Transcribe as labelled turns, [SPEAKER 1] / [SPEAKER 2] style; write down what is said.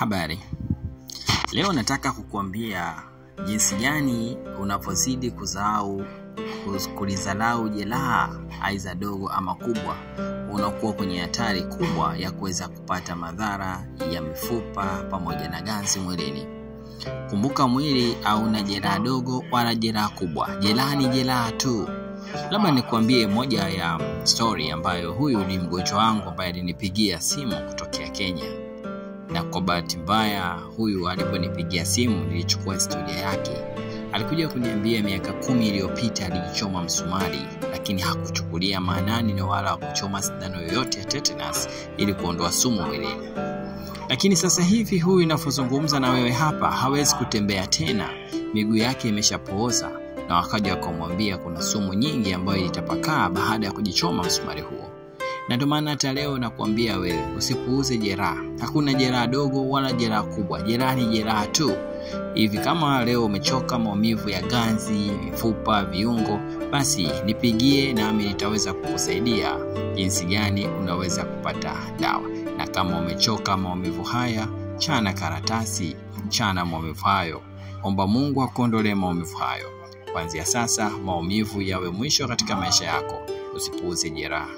[SPEAKER 1] Habari. Leo nataka kukuambia jinsi gani unapozidi kulizalau jeraha aidha dogo ama kubwa, unakuwa kwenye hatari kubwa ya kuweza kupata madhara ya mifupa pamoja na ganzi mwilini. Kumbuka, mwili hauna jeraha dogo wala jeraha kubwa. Jeraha ni jeraha tu. Labda nikuambie moja ya story ambayo huyu ni mgonjwa wangu ambaye alinipigia simu kutokea Kenya. Na kwa bahati mbaya huyu aliponipigia simu nilichukua historia yake. Alikuja kuniambia miaka 10 iliyopita alijichoma msumari, lakini hakuchukulia maanani na wala kuchoma sindano yoyote ya tetanus ili kuondoa sumu mwilini. Lakini sasa hivi huyu ninapozungumza na wewe hapa hawezi kutembea tena, miguu yake imeshapooza, na wakaja kumwambia kuna sumu nyingi ambayo itapakaa baada ya kujichoma msumari huo. Na ndio maana hata leo nakwambia wewe usipuuze jeraha. Hakuna jeraha dogo wala jeraha kubwa. Jeraha ni jeraha tu. Hivi kama leo umechoka maumivu ya ganzi, mifupa, viungo, basi nipigie nami nitaweza kukusaidia jinsi gani unaweza kupata dawa. Na kama umechoka maumivu haya, chana karatasi, chana maumivu hayo. Omba Mungu akuondolee maumivu hayo. Kuanzia sasa maumivu yawe mwisho katika maisha yako. Usipuuze jeraha.